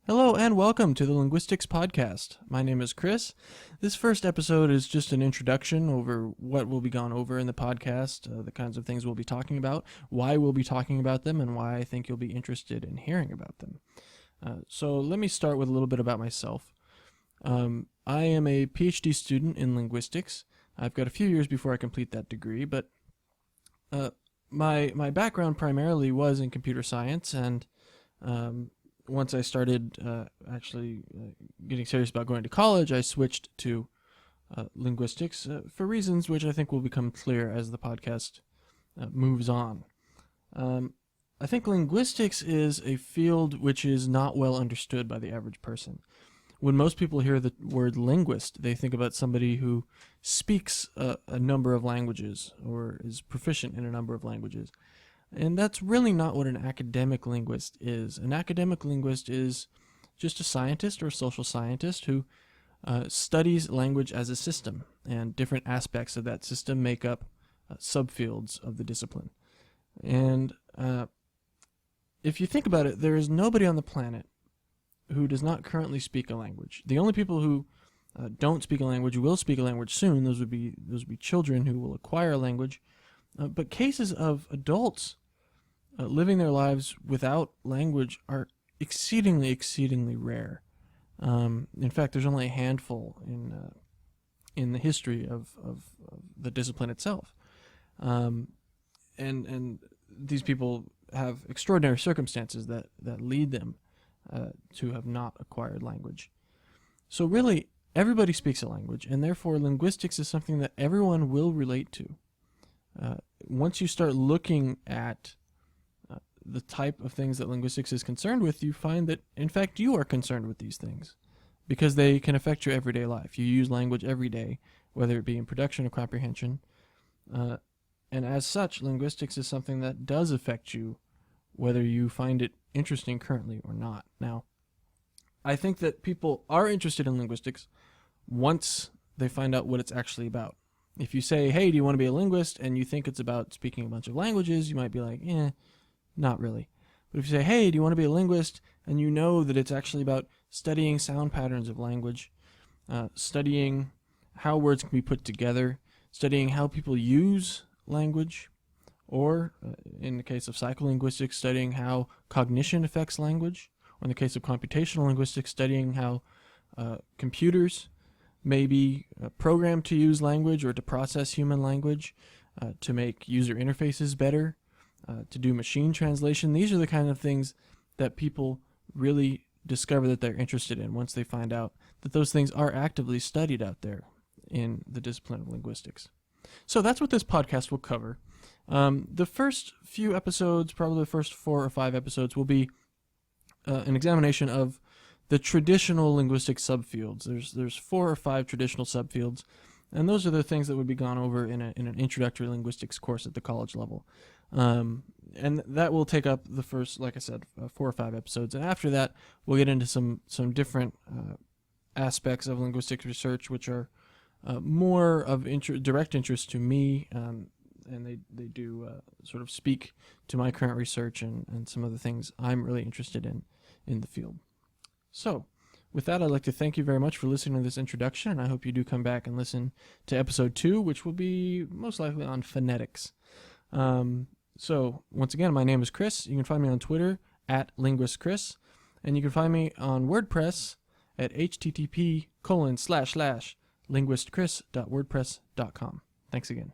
Hello and welcome to the Linguistics podcast. My name is Chris. This first episode is just an introduction over what will be gone over in the podcast, the kinds of things we'll be talking about, why we'll be talking about them, and why I think you'll be interested in hearing about them. So let me start with a little bit about myself. I am a PhD student in linguistics. I've got a few years before I complete that degree, but my background primarily was in computer science, and once I started getting serious about going to college, I switched to linguistics for reasons which I think will become clear as the podcast moves on. I think linguistics is a field which is not well understood by the average person. When most people hear the word linguist, they think about somebody who speaks a number of languages or is proficient in a number of languages. And that's really not what an academic linguist is. An academic linguist is just a scientist or a social scientist who studies language as a system, and different aspects of that system make up subfields of the discipline. And if you think about it, there is nobody on the planet who does not currently speak a language. The only people who don't speak a language will speak a language soon. Those would be children who will acquire a language. But cases of adults living their lives without language are exceedingly, exceedingly rare. In fact, there's only a handful in the history of the discipline itself. And these people have extraordinary circumstances that lead them to have not acquired language. So really, everybody speaks a language, and therefore linguistics is something that everyone will relate to. Once you start looking at the type of things that linguistics is concerned with, you find that, in fact, you are concerned with these things because they can affect your everyday life. You use language every day, whether it be in production or comprehension. And as such, linguistics is something that does affect you, whether you find it interesting currently or not. Now, I think that people are interested in linguistics once they find out what it's actually about. If you say, hey, do you want to be a linguist, and you think it's about speaking a bunch of languages, you might be like, not really. But if you say, hey, do you want to be a linguist, and you know that it's actually about studying sound patterns of language, studying how words can be put together, studying how people use language, or in the case of psycholinguistics, studying how cognition affects language, or in the case of computational linguistics, studying how computers may be programmed to use language or to process human language, to make user interfaces better, to do machine translation. These are the kind of things that people really discover that they're interested in once they find out that those things are actively studied out there in the discipline of linguistics. So that's what this podcast will cover. The first few episodes, probably the first 4 or 5 episodes, will be an examination of the traditional linguistic subfields. There's 4 or 5 traditional subfields, and those are the things that would be gone over in an introductory linguistics course at the college level. And that will take up the first, like I said, 4 or 5 episodes. And after that, we'll get into some different aspects of linguistics research, which are more of direct interest to me, and they do sort of speak to my current research and some of the things I'm really interested in the field. So, with that, I'd like to thank you very much for listening to this introduction, and I hope you do come back and listen to episode 2, which will be most likely on phonetics. So, once again, my name is Chris. You can find me on Twitter at LinguistChris, and you can find me on WordPress at http://linguistchris.wordpress.com. Thanks again.